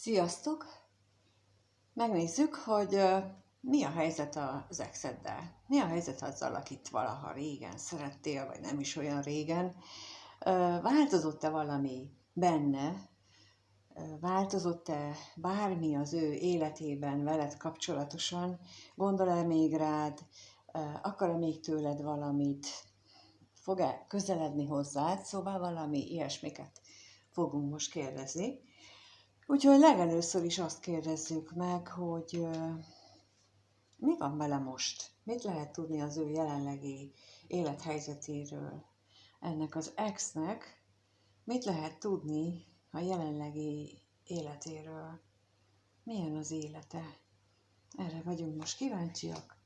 Sziasztok! Megnézzük, hogy mi a helyzet az exeddel. Mi a helyzet azzal, akit valaha régen szerettél, vagy nem is olyan régen. Változott-e valami benne? Változott-e bármi az ő életében veled kapcsolatosan? Gondol-e még rád? Akar-e még tőled valamit? Fog-e közeledni hozzád? Szóval valami ilyesmiket fogunk most kérdezni. Úgyhogy legelőször is azt kérdezzük meg, hogy mi van vele most? Mit lehet tudni az ő jelenlegi élethelyzetéről? Ennek az exnek mit lehet tudni a jelenlegi életéről? Milyen az élete? Erre vagyunk most kíváncsiak.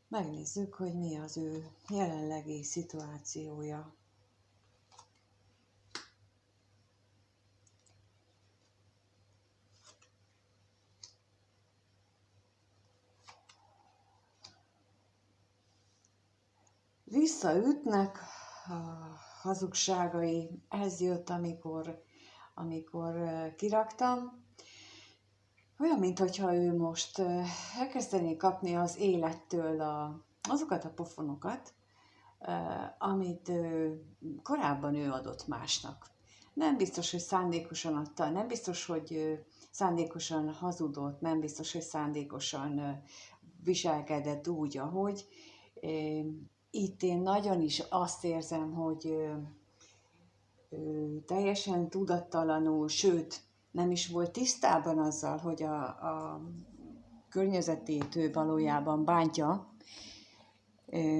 Megnézzük, hogy mi az ő jelenlegi szituációja. Visszaütnek a hazugságai. Ez jött, amikor kiraktam. Olyan, mintha ő most elkezdené kapni az élettől azokat a pofonokat, amit korábban ő adott másnak. Nem biztos, hogy szándékosan adta, nem biztos, hogy szándékosan hazudott, nem biztos, hogy szándékosan viselkedett úgy, ahogy. Itt én nagyon is azt érzem, hogy teljesen tudattalanul, sőt, nem is volt tisztában azzal, hogy a környezetét ő valójában bántja,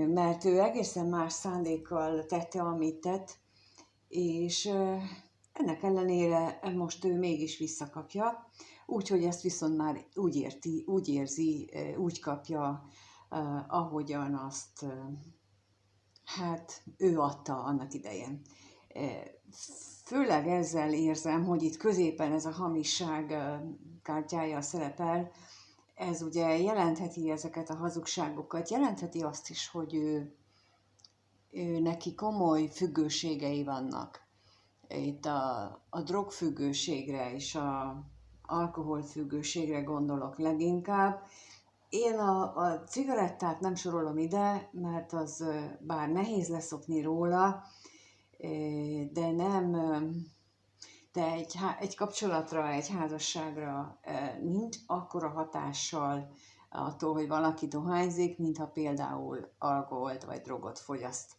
mert ő egészen más szándékkal tette, amit tett, és ennek ellenére most ő mégis visszakapja, úgyhogy ezt viszont már úgy érzi, úgy kapja, ahogyan azt ő adta annak idején. Főleg ezzel érzem, hogy itt középen ez a hamisság kártyája szerepel. Ez ugye jelentheti ezeket a hazugságokat, jelentheti azt is, hogy ő neki komoly függőségei vannak. Itt a drogfüggőségre és a alkoholfüggőségre gondolok leginkább. Én a cigarettát nem sorolom ide, mert az bár nehéz leszokni róla, de egy kapcsolatra, egy házasságra nincs akkora hatással attól, hogy valaki dohányzik, mintha például alkoholt vagy drogot fogyaszt.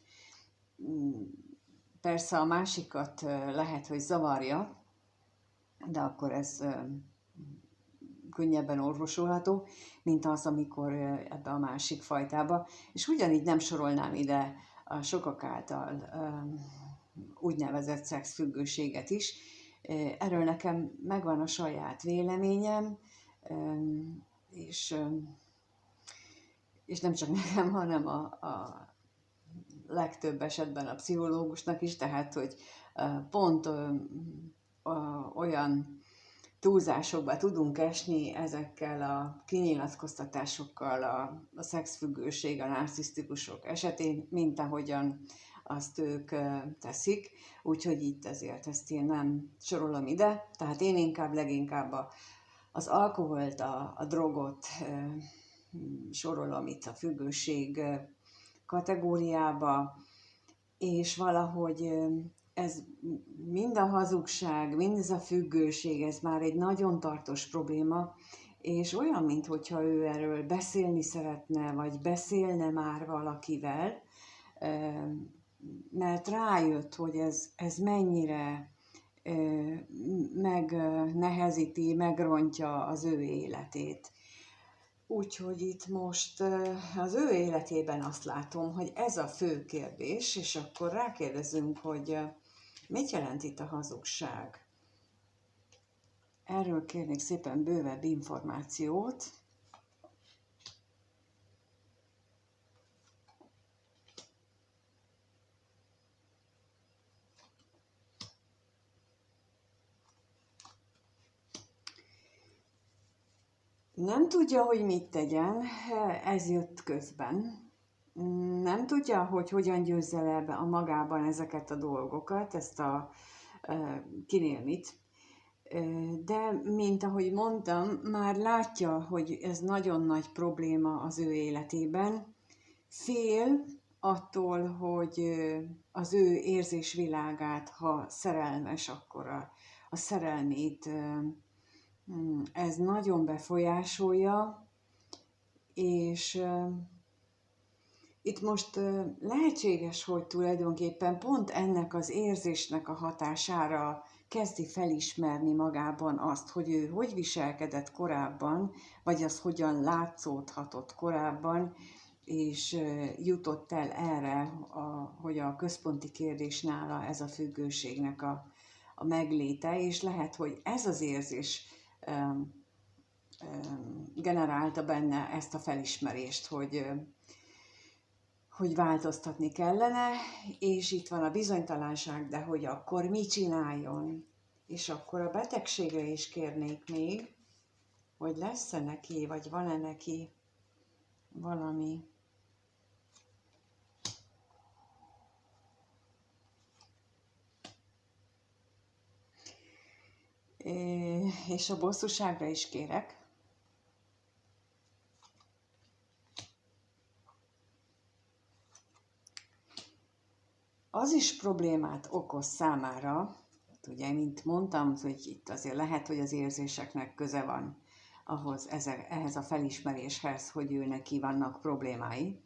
Persze a másikat lehet, hogy zavarja, de akkor ez könnyebben orvosolható, mint az, amikor ebbe a másik fajtába. És ugyanígy nem sorolnám ide a sokak által úgynevezett szexfüggőséget is. Erről nekem megvan a saját véleményem, és nem csak nekem, hanem a legtöbb esetben a pszichológusnak is, tehát, hogy pont olyan túlzásokba tudunk esni ezekkel a kinyilatkoztatásokkal a szexfüggőség, a narcisztikusok esetén, mint ahogyan azt ők teszik, úgyhogy itt ezért ezt én nem sorolom ide, tehát én leginkább az alkoholt, a drogot sorolom itt a függőség kategóriába, és valahogy ez mind a hazugság, mind ez a függőség, ez már egy nagyon tartós probléma, és olyan, mintha ő erről beszélni szeretne, vagy beszélne már valakivel, mert rájött, hogy ez mennyire megnehezíti, megrontja az ő életét. Úgyhogy itt most az ő életében azt látom, hogy ez a fő kérdés, és akkor rákérdezünk, hogy mit jelent itt a hazugság. Erről kérnék szépen bővebb információt. Nem tudja, hogy mit tegyen, ez jött közben. Nem tudja, hogy hogyan győzze le a magában ezeket a dolgokat, ezt a kinél mit. De, mint ahogy mondtam, már látja, hogy ez nagyon nagy probléma az ő életében. Fél attól, hogy az ő érzésvilágát, ha szerelmes, akkor a szerelmét ez nagyon befolyásolja, és itt most lehetséges, hogy tulajdonképpen pont ennek az érzésnek a hatására kezdi felismerni magában azt, hogy ő hogy viselkedett korábban, vagy az hogyan látszódhatott korábban, és jutott el erre, hogy a központi kérdés nála ez a függőségnek a megléte, és lehet, hogy ez az érzés generálta benne ezt a felismerést, hogy változtatni kellene, és itt van a bizonytalanság, de hogy akkor mit csináljon. És akkor a betegségre is kérnék még, hogy lesz-e neki, vagy van-e neki valami. És a bosszúságra is kérek. Az is problémát okoz számára, ugye, mint mondtam, hogy itt azért lehet, hogy az érzéseknek köze van ehhez a felismeréshez, hogy ő neki vannak problémái.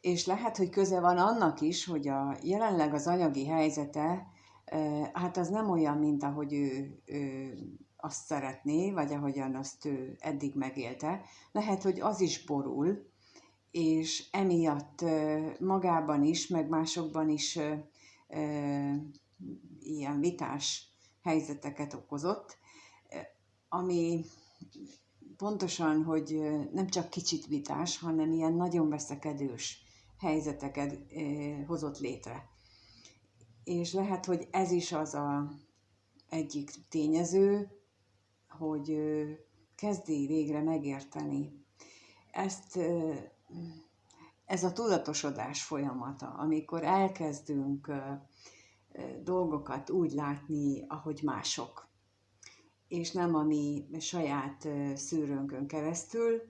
És lehet, hogy köze van annak is, hogy jelenleg az anyagi helyzete, hát az nem olyan, mint ahogy ő azt szeretné, vagy ahogyan azt ő eddig megélte. Lehet, hogy az is borul, és emiatt magában is, meg másokban is ilyen vitás helyzeteket okozott, ami pontosan, hogy nem csak kicsit vitás, hanem ilyen nagyon veszekedős helyzeteket hozott létre. És lehet, hogy ez is az egyik tényező, hogy kezdi végre megérteni. Ez a tudatosodás folyamata, amikor elkezdünk dolgokat úgy látni, ahogy mások, és nem a mi saját szűrőnkön keresztül,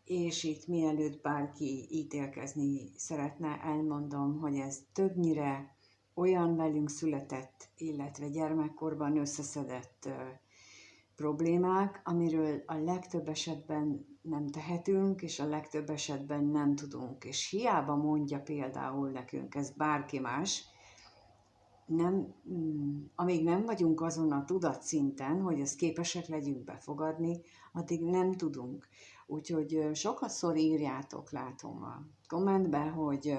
és itt mielőtt bárki ítélkezni szeretne, elmondom, hogy ez többnyire olyan velünk született, illetve gyermekkorban összeszedett problémák, amiről a legtöbb esetben nem tehetünk, és a legtöbb esetben nem tudunk. És hiába mondja például nekünk ezt bárki más, amíg nem vagyunk azon a tudatszinten, hogy ezt képesek legyünk befogadni, addig nem tudunk. Úgyhogy sokszor írjátok, látom a kommentbe, hogy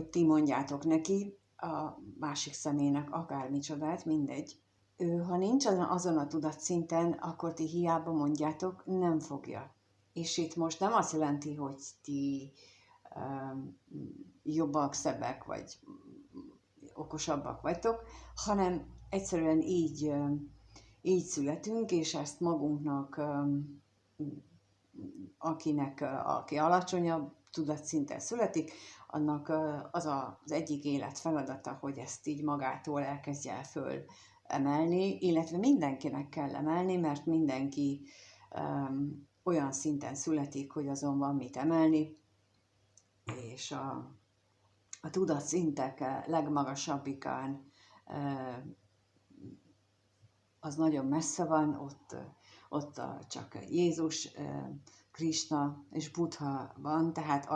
ti mondjátok neki, a másik személynek akármicsodát, mindegy. Ő, ha nincs azon a tudatszinten, akkor ti hiába mondjátok, nem fogja. És itt most nem azt jelenti, hogy ti jobbak, szebbek, vagy okosabbak vagytok, hanem egyszerűen így születünk, és ezt magunknak, aki alacsonyabb tudatszinten születik, annak az egyik élet feladata, hogy ezt így magától elkezdje el föl emelni, illetve mindenkinek kell emelni, mert mindenki olyan szinten születik, hogy azon van mit emelni, és a tudatszintek legmagasabbikán az nagyon messze van, ott csak Jézus, Krisna és Buddha van, tehát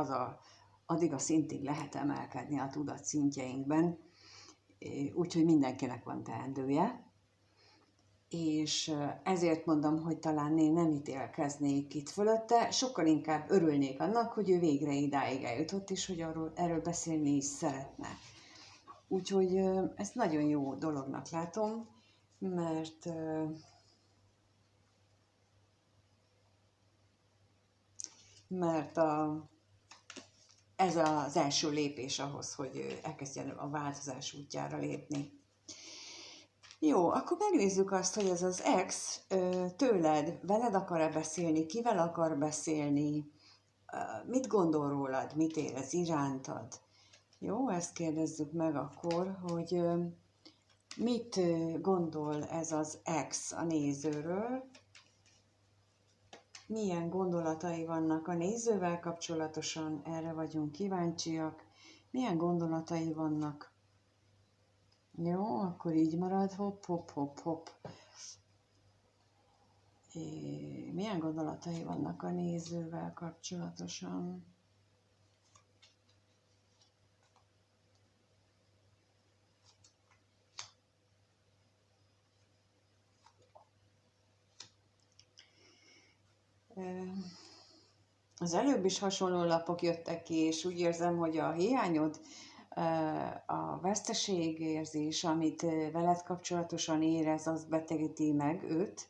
addig a szintig lehet emelkedni a tudatszintjeinkben, úgyhogy mindenkinek van teendője. És ezért mondom, hogy talán én nem ítélkeznék itt fölötte, sokkal inkább örülnék annak, hogy ő végre idáig eljutott, és hogy erről beszélni is szeretne. Úgyhogy ezt nagyon jó dolognak látom, mert ez az első lépés ahhoz, hogy elkezdjen a változás útjára lépni. Jó, akkor megnézzük azt, hogy ez az ex veled akar-e beszélni, kivel akar beszélni, mit gondol rólad, mit érez irántad. Jó, ezt kérdezzük meg akkor, hogy Mit gondol ez az ex a nézőről? Milyen gondolatai vannak a nézővel kapcsolatosan? Erre vagyunk kíváncsiak. Milyen gondolatai vannak? Jó, akkor így marad. Hopp, hopp, hopp, hopp. Milyen gondolatai vannak a nézővel kapcsolatosan? Az előbb is hasonló lapok jöttek ki, és úgy érzem, hogy a hiányod, a veszteségérzés, amit veled kapcsolatosan érez, az betegíti meg őt.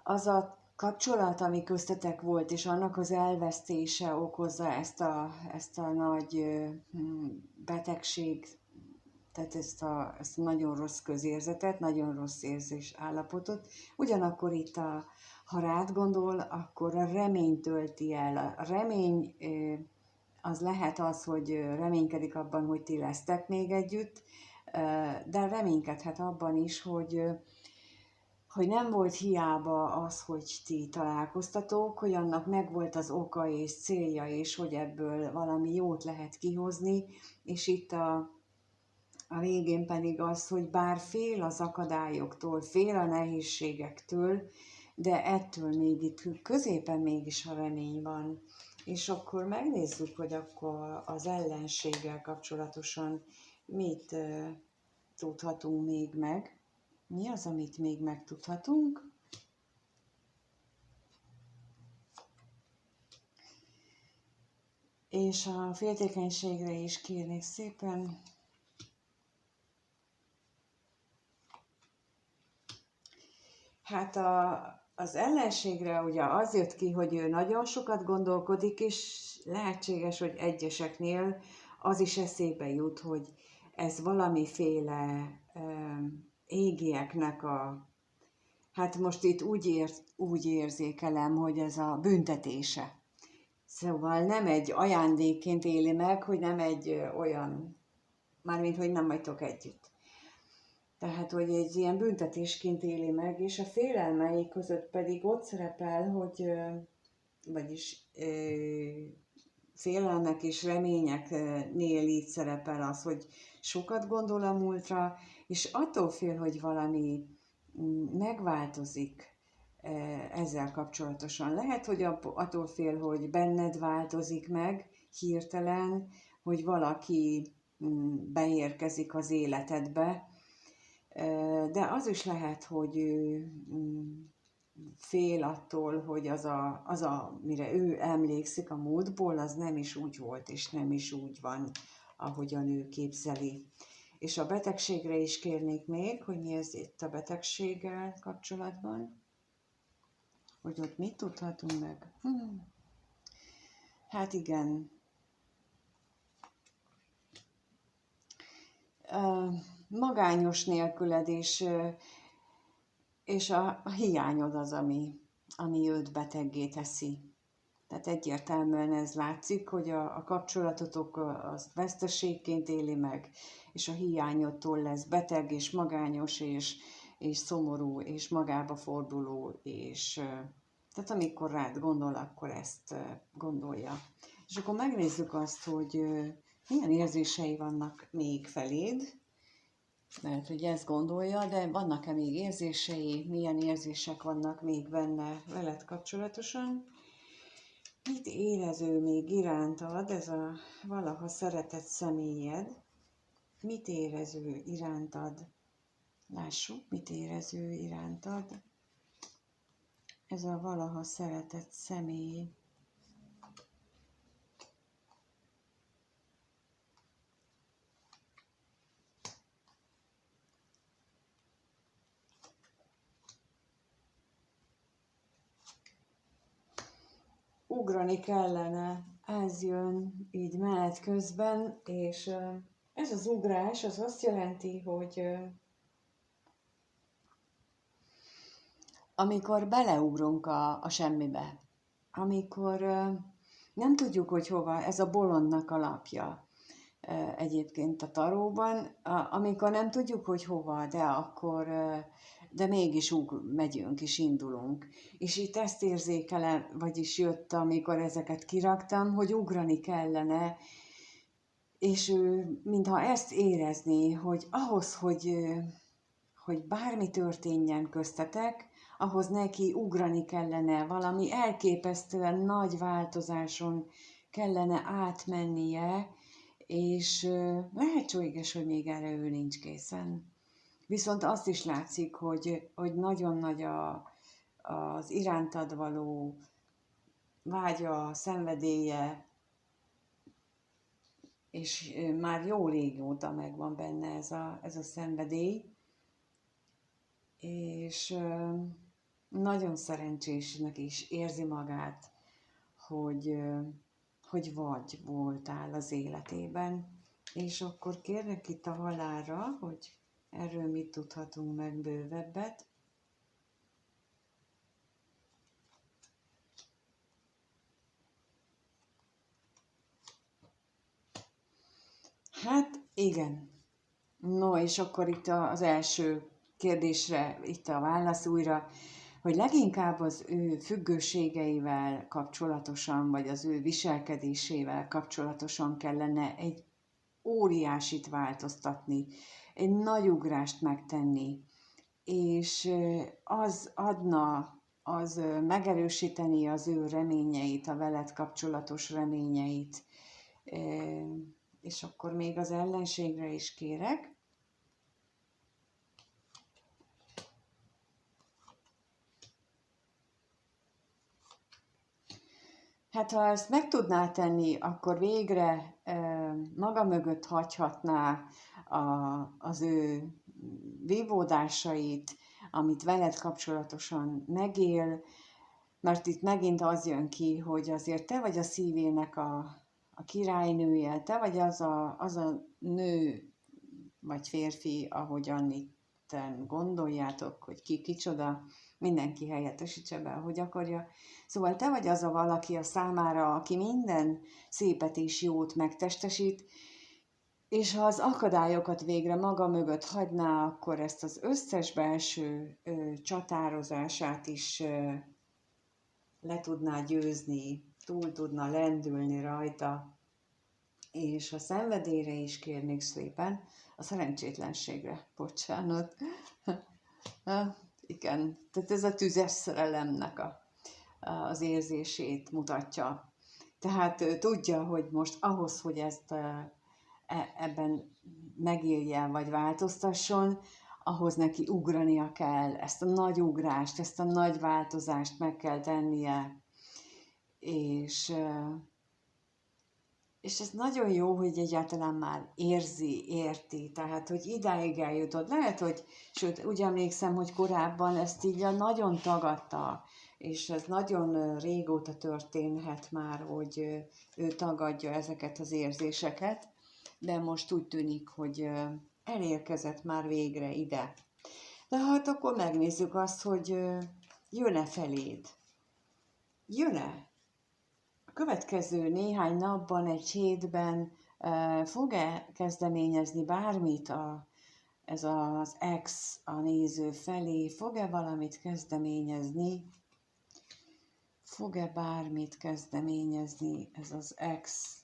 Az a kapcsolat, ami köztetek volt, és annak az elvesztése okozza ezt a nagy betegség, tehát ezt a nagyon rossz közérzetet, nagyon rossz érzés állapotot. Ugyanakkor itt ha rád gondol, akkor a remény tölti el. A remény az lehet az, hogy reménykedik abban, hogy ti lesztek még együtt, de reménykedhet abban is, hogy nem volt hiába az, hogy ti találkoztatok, hogy annak megvolt az oka és célja, és hogy ebből valami jót lehet kihozni, és itt a végén pedig az, hogy bár fél az akadályoktól, fél a nehézségektől, de ettől még itt középen mégis a remény van. És akkor megnézzük, hogy akkor az ellenséggel kapcsolatosan mit tudhatunk még meg. Mi az, amit még megtudhatunk? És a féltékenységre is kérnék szépen. Hát az ellenségre ugye az jött ki, hogy ő nagyon sokat gondolkodik, és lehetséges, hogy egyeseknél az is eszébe jut, hogy ez valamiféle égieknek hát most itt úgy érzékelem, hogy ez a büntetése. Szóval nem egy ajándékként éli meg, hogy nem egy olyan, mármint, hogy nem vagytok együtt. Tehát, hogy egy ilyen büntetésként éli meg, és a félelmei között pedig ott szerepel, hogy, vagyis félelmek és reményeknél így szerepel az, hogy sokat gondol a múltra, és attól fél, hogy valami megváltozik ezzel kapcsolatosan. Lehet, hogy attól fél, hogy benned változik meg hirtelen, hogy valaki beérkezik az életedbe, de az is lehet, hogy ő fél attól, hogy mire ő emlékszik a múltból, az nem is úgy volt, és nem is úgy van, ahogyan ő képzeli. És a betegségre is kérnék még, hogy mi ez itt a betegséggel kapcsolatban, hogy ott mit tudhatunk meg. Hát igen. Magányos nélküledés, és a hiányod az, ami őt beteggé teszi. Tehát egyértelműen ez látszik, hogy a kapcsolatotok azt veszteségként éli meg, és a hiányodtól lesz beteg, és magányos, és szomorú, és magába forduló, és tehát amikor rád gondol, akkor ezt gondolja. És akkor megnézzük azt, hogy milyen érzései vannak még feléd, mert hogy ezt gondolja, de vannak-e még érzései, milyen érzések vannak még benne veled kapcsolatosan? Mit érez ő még irántad, ez a valaha szeretett személyed? Mit érez ő irántad? Lássuk, mit érez ő irántad. Ez a valaha szeretett személy. Ugrani kellene, ez jön így menet közben, és ez az ugrás az azt jelenti, hogy amikor beleugrunk a semmibe, amikor nem tudjuk, hogy hova, ez a bolondnak a lapja. egyébként a taróban, amikor nem tudjuk, hogy hova, de mégis megyünk és indulunk. És itt ezt érzékelem, vagyis jött, amikor ezeket kiraktam, hogy ugrani kellene, és ő, mintha ezt érezné, hogy ahhoz, hogy bármi történjen köztetek, ahhoz neki ugrani kellene, valami elképesztően nagy változáson kellene átmennie, és lehetséges, hogy még erre ő nincs készen. Viszont azt is látszik, hogy nagyon nagy az irántad való vágya, szenvedélye, és már jó régóta megvan benne ez a szenvedély, és nagyon szerencsésnek is érzi magát, hogy vagy voltál az életében. És akkor kérlek itt a halálra, hogy erről mit tudhatunk meg bővebbet. Hát igen. No, és akkor itt az első kérdésre, itt a válasz újra, hogy leginkább az ő függőségeivel kapcsolatosan, vagy az ő viselkedésével kapcsolatosan kellene egy óriásit változtatni, egy nagy ugrást megtenni, és az megerősíteni az ő reményeit, a veled kapcsolatos reményeit, és akkor még az ellenségre is kérek. Hát ha ezt meg tudná tenni, akkor végre maga mögött hagyhatná az ő vívódásait, amit veled kapcsolatosan megél, mert itt megint az jön ki, hogy azért te vagy a szívének a királynője, te vagy az a nő vagy férfi, ahogyan itt gondoljátok, hogy ki kicsoda, mindenki helyettesítse be, ahogy akarja. Szóval te vagy az a valaki a számára, aki minden szépet és jót megtestesít, és ha az akadályokat végre maga mögött hagyná, akkor ezt az összes belső csatározását is le tudná győzni, túl tudna lendülni rajta, és a szenvedélyre is kérnék szépen, a szerencsétlenségre, bocsánat. Igen, tehát ez a tüzes szerelemnek az érzését mutatja. Tehát tudja, hogy most ahhoz, hogy ezt ebben megéljen vagy változtasson, ahhoz neki ugrania kell, ezt a nagy ugrást, ezt a nagy változást meg kell tennie, és ez nagyon jó, hogy egyáltalán már érti, tehát, hogy idáig eljutott. Lehet, hogy, sőt, úgy emlékszem, hogy korábban ezt így nagyon tagadta, és ez nagyon régóta történhet már, hogy ő tagadja ezeket az érzéseket, de most úgy tűnik, hogy elérkezett már végre ide. De hát akkor megnézzük azt, hogy jön-e feléd. Jön-e? A következő néhány napban, egy hétben fog-e kezdeményezni bármit ez az ex a néző felé? Fog-e valamit kezdeményezni? Fog-e bármit kezdeményezni ez az ex?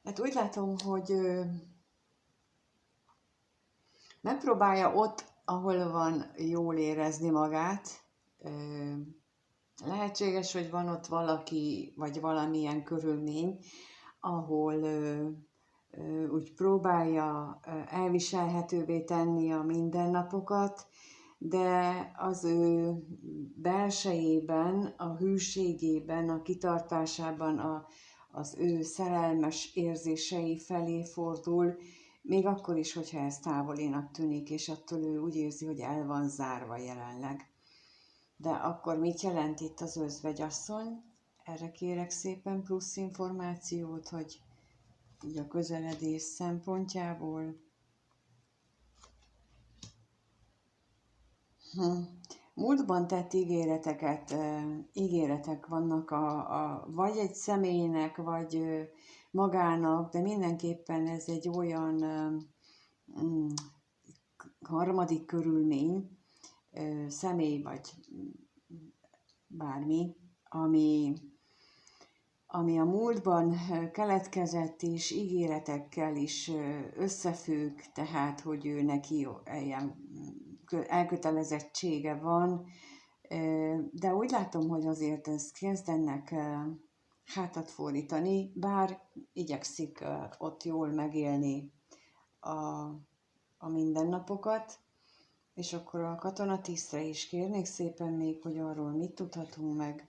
Hát úgy látom, hogy megpróbálja ott, ahol van, jól érezni magát. Lehetséges, hogy van ott valaki, vagy valamilyen körülmény, ahol úgy próbálja elviselhetővé tenni a mindennapokat, de az ő belsejében, a hűségében, a kitartásában, az ő szerelmes érzései felé fordul, még akkor is, hogyha ez távolinak tűnik, és attól ő úgy érzi, hogy el van zárva jelenleg. De akkor mit jelent itt az özvegyasszony? Erre kérek szépen plusz információt, hogy így a közeledés szempontjából. Múltban tett ígéretek vannak vagy egy személynek, vagy magának, de mindenképpen ez egy olyan mm, harmadik körülmény, személy vagy bármi, ami a múltban keletkezett és ígéretekkel is összefügg, tehát hogy ő neki ilyen elkötelezettsége van, de úgy látom, hogy azért ez kezd ennek hátat fordítani, bár igyekszik ott jól megélni a mindennapokat, és akkor a katonatisztre is kérnék szépen még, hogy arról mit tudhatunk meg.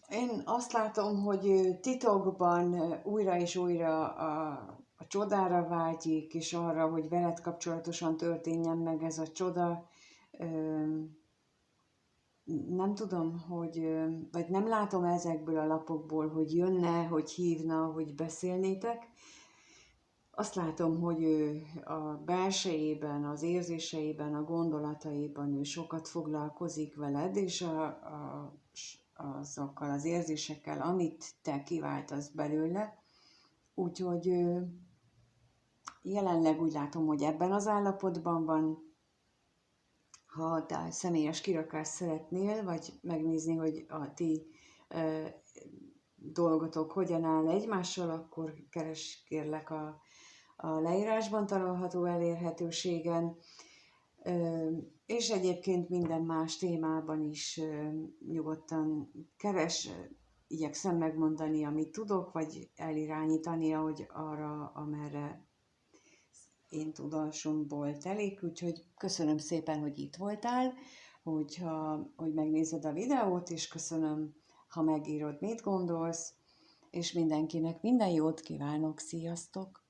Én azt látom, hogy titokban újra és újra a csodára vágyik, és arra, hogy veled kapcsolatosan történjen meg ez a csoda. Nem tudom, vagy nem látom ezekből a lapokból, hogy jönne, hogy hívna, hogy beszélnétek. Azt látom, hogy ő a belsejében, az érzéseiben, a gondolataiban ő sokat foglalkozik veled, és azokkal az érzésekkel, amit te kiváltasz belőle. Úgyhogy jelenleg úgy látom, hogy ebben az állapotban van. Ha te személyes kirakást szeretnél, vagy megnézni, hogy a ti dolgotok hogyan áll egymással, akkor keres kérlek a leírásban található elérhetőségen, és egyébként minden más témában is nyugodtan keres, igyekszem megmondani, amit tudok, vagy elirányítani, ahogy arra, amerre én tudásomból telik, úgyhogy köszönöm szépen, hogy itt voltál, hogy megnézed a videót, és köszönöm, ha megírod, mit gondolsz, és mindenkinek minden jót kívánok, sziasztok!